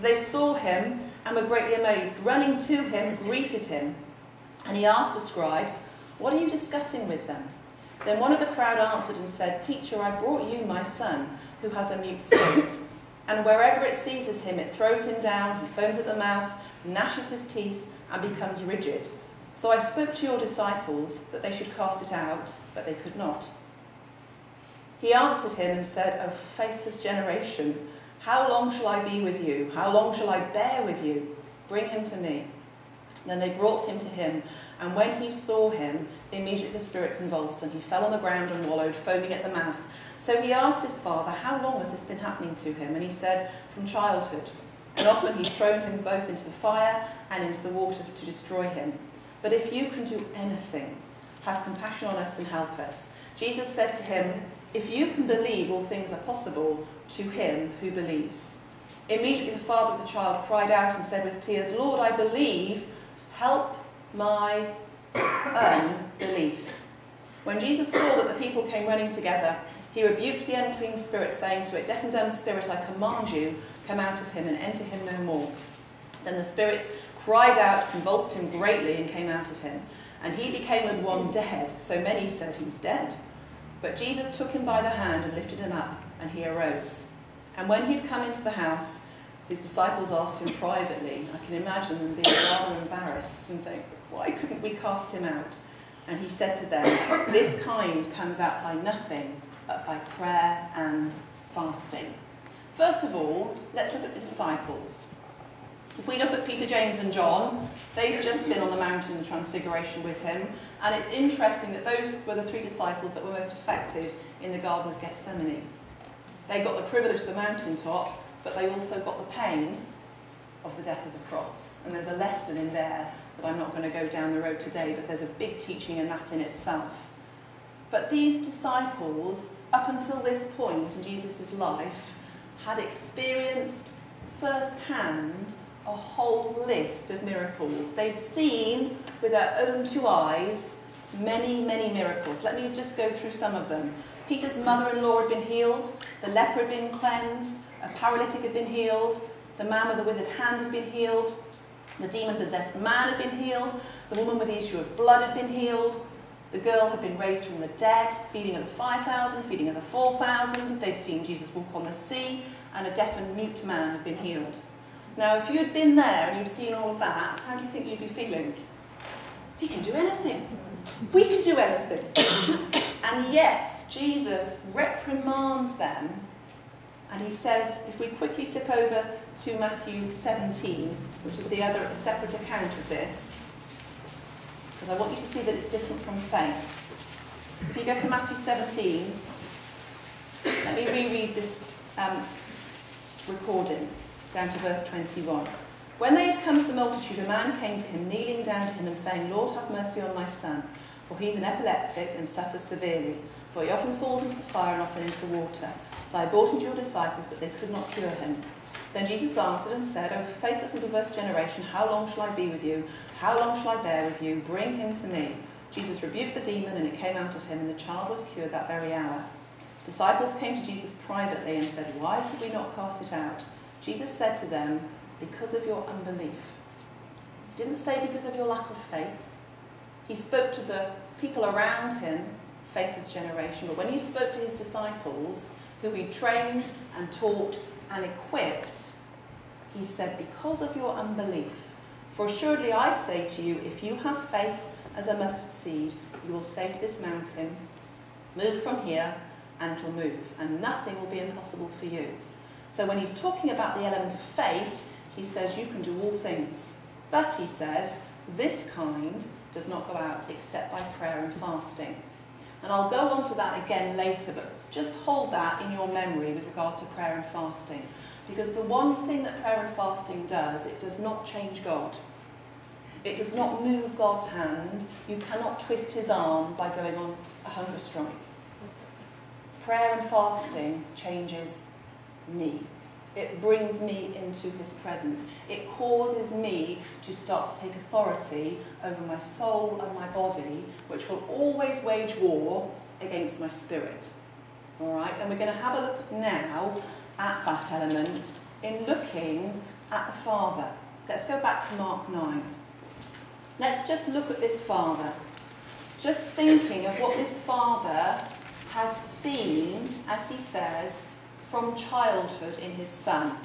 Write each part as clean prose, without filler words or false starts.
So they saw him and were greatly amazed. Running to him, greeted him. And he asked the scribes, "What are you discussing with them?" Then one of the crowd answered and said, "Teacher, I brought you my son, who has a mute spirit. And wherever it seizes him, it throws him down, he foams at the mouth, gnashes his teeth, and becomes rigid. So I spoke to your disciples that they should cast it out, but they could not." He answered him and said, "O faithless generation, how long shall I be with you? How long shall I bear with you? Bring him to me." Then they brought him to him, and when he saw him, immediately the spirit convulsed, and he fell on the ground and wallowed, foaming at the mouth. So he asked his father, "How long has this been happening to him?" And he said, "From childhood. And often he's thrown him both into the fire and into the water to destroy him. But if you can do anything, have compassion on us and help us." Jesus said to him, "If you can believe, all things are possible to him who believes." Immediately the father of the child cried out and said with tears, "Lord, I believe, help my unbelief." When Jesus saw that the people came running together, he rebuked the unclean spirit, saying to it, "Deaf and dumb spirit, I command you, come out of him and enter him no more." Then the spirit cried out, convulsed him greatly, and came out of him. And he became as one dead, so many said he was dead. But Jesus took him by the hand and lifted him up, and he arose. And when he had come into the house, his disciples asked him privately. I can imagine them being rather embarrassed and saying, "Why couldn't we cast him out?" And he said to them, "This kind comes out by nothing but by prayer and fasting." First of all, let's look at the disciples. If we look at Peter, James and John, they've just been on the mountain of Transfiguration with him, and it's interesting that those were the three disciples that were most affected in the Garden of Gethsemane. They got the privilege of the mountaintop, but they also got the pain of the death of the cross. And there's a lesson in there that I'm not going to go down the road today, but there's a big teaching in that in itself. But these disciples, up until this point in Jesus' life, had experienced firsthand a whole list of miracles. They'd seen with their own two eyes many, many miracles. Let me just go through some of them. Peter's mother-in-law had been healed, the leper had been cleansed, a paralytic had been healed, the man with the withered hand had been healed, the demon-possessed man had been healed, the woman with the issue of blood had been healed, the girl had been raised from the dead, feeding of the 5,000, feeding of the 4,000. They'd seen Jesus walk on the sea, and a deaf and mute man had been healed. Now, if you had been there and you'd seen all of that, how do you think you'd be feeling? He can do anything. We can do anything. And yet, Jesus reprimands them, and he says, if we quickly flip over to Matthew 17, which is the other separate account of this, because I want you to see that it's different from faith. If you go to Matthew 17, let me reread this recording down to verse 21. When they had come to the multitude, a man came to him, kneeling down to him and saying, "Lord, have mercy on my son, for he's an epileptic and suffers severely. For he often falls into the fire and often into the water. So I brought him to your disciples, but they could not cure him." Then Jesus answered and said, "O faithless and perverse generation, how long shall I be with you? How long shall I bear with you? Bring him to me." Jesus rebuked the demon, and it came out of him, and the child was cured that very hour. Disciples came to Jesus privately and said, "Why could we not cast it out?" Jesus said to them, "Because of your unbelief." He didn't say because of your lack of faith. He spoke to the people around him, faithless generation, but when he spoke to his disciples, who he trained and taught and equipped, he said, "Because of your unbelief. For assuredly I say to you, if you have faith as a mustard seed, you will say to this mountain, 'Move from here,' and it will move, and nothing will be impossible for you." So when he's talking about the element of faith, he says you can do all things. But he says, this kind does not go out except by prayer and fasting. And I'll go on to that again later, but just hold that in your memory with regards to prayer and fasting. Because the one thing that prayer and fasting does, it does not change God. It does not move God's hand. You cannot twist his arm by going on a hunger strike. Prayer and fasting changes me. It brings me into his presence. It causes me to start to take authority over my soul and my body, which will always wage war against my spirit. All right, and we're going to have a look now at that element in looking at the Father. Let's go back to Mark 9. Let's just look at this Father. Just thinking of what this Father has seen, as he says, from childhood in his Son.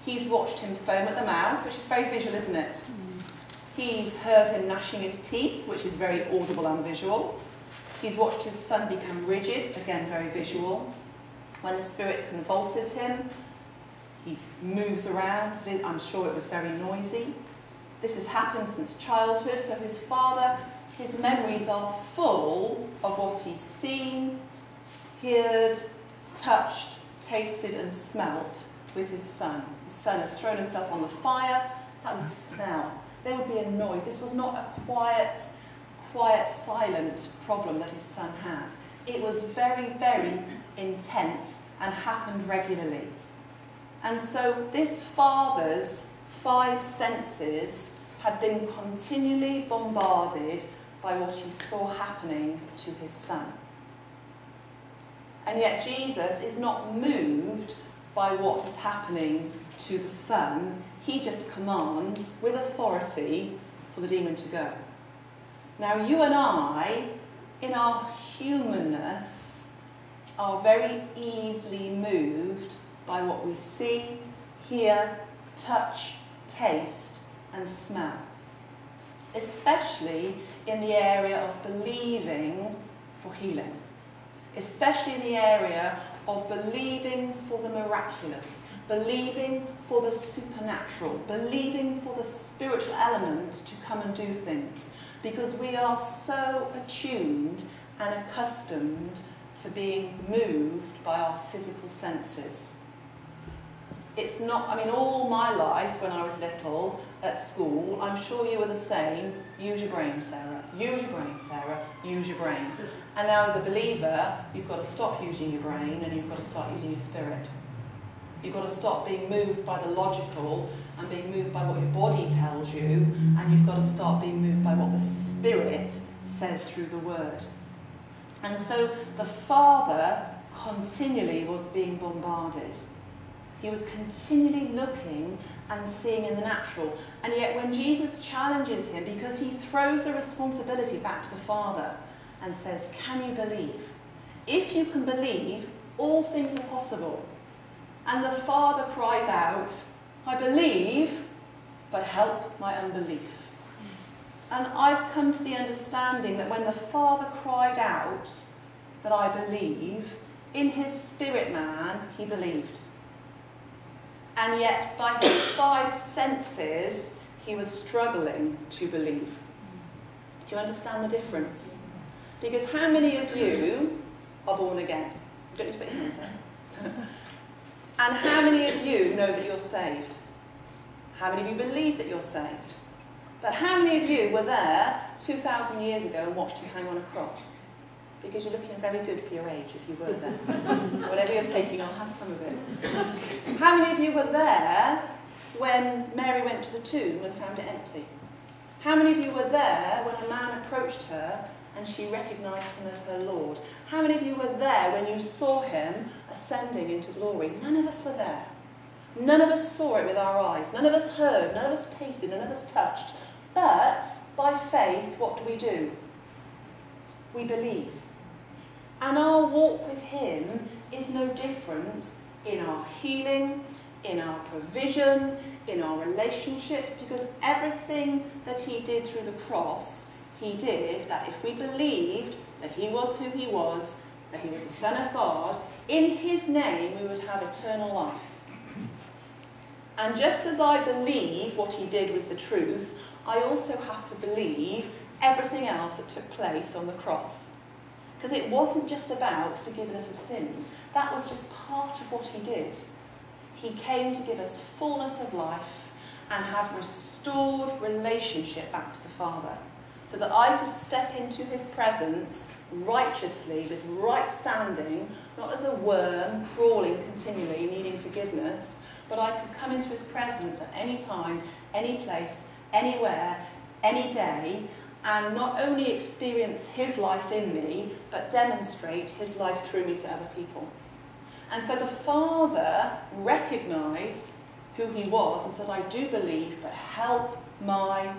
He's watched him foam at the mouth, which is very visual, isn't it? He's heard him gnashing his teeth, which is very audible and visual. He's watched his Son become rigid, again very visual. When the Spirit convulses him, he moves around. I'm sure it was very noisy. This has happened since childhood, so his Father, his memories are full of what he's seen, heard, touched, tasted and smelt with his Son. His Son has thrown himself on the fire. That would smell. There would be a noise. This was not a quiet, silent problem that his Son had. It was very, very intense and happened regularly. And so this Father's 5 senses had been continually bombarded by what he saw happening to his Son. And yet Jesus is not moved by what is happening to the Son. He just commands with authority for the demon to go. Now you and I, in our humanness, are very easily moved by what we see, hear, touch, taste and smell. Especially in the area of believing for healing. Especially in the area of believing for the miraculous, believing for the supernatural, believing for the spiritual element to come and do things. Because we are so attuned and accustomed to being moved by our physical senses. It's not, I mean, all my life when I was little at school, I'm sure you were the same. Use your brain, Sarah. Use your brain, Sarah. Use your brain. And now as a believer, you've got to stop using your brain and you've got to start using your spirit. You've got to stop being moved by the logical and being moved by what your body tells you, and you've got to start being moved by what the Spirit says through the Word. And so the Father continually was being bombarded. He was continually looking and seeing in the natural. And yet when Jesus challenges him, because he throws the responsibility back to the Father and says, can you believe? If you can believe, all things are possible. And the Father cries out, I believe, but help my unbelief. And I've come to the understanding that when the Father cried out that I believe, in his spirit man, he believed. And yet, by his 5 senses, he was struggling to believe. Do you understand the difference? Because how many of you are born again? You don't need to put your hands up. And how many of you know that you're saved? How many of you believe that you're saved? But how many of you were there 2,000 years ago and watched him hang on a cross? Because you're looking very good for your age if you were there. Whatever you're taking, I'll have some of it. How many of you were there when Mary went to the tomb and found it empty? How many of you were there when a man approached her and she recognised him as her Lord? How many of you were there when you saw him ascending into glory? None of us were there. None of us saw it with our eyes. None of us heard. None of us tasted. None of us touched. But by faith, what do? We believe. And our walk with him is no different in our healing, in our provision, in our relationships, because everything that he did through the cross, he did that if we believed that he was who he was, that he was the Son of God, in his name we would have eternal life. And just as I believe what he did was the truth, I also have to believe everything else that took place on the cross. Because it wasn't just about forgiveness of sins. That was just part of what he did. He came to give us fullness of life and have restored relationship back to the Father, so that I could step into his presence righteously, with right standing, not as a worm crawling continually, needing forgiveness, but I could come into his presence at any time, any place, anywhere, any day, and not only experience his life in me, but demonstrate his life through me to other people. And so the father recognised who he was and said, I do believe, but help my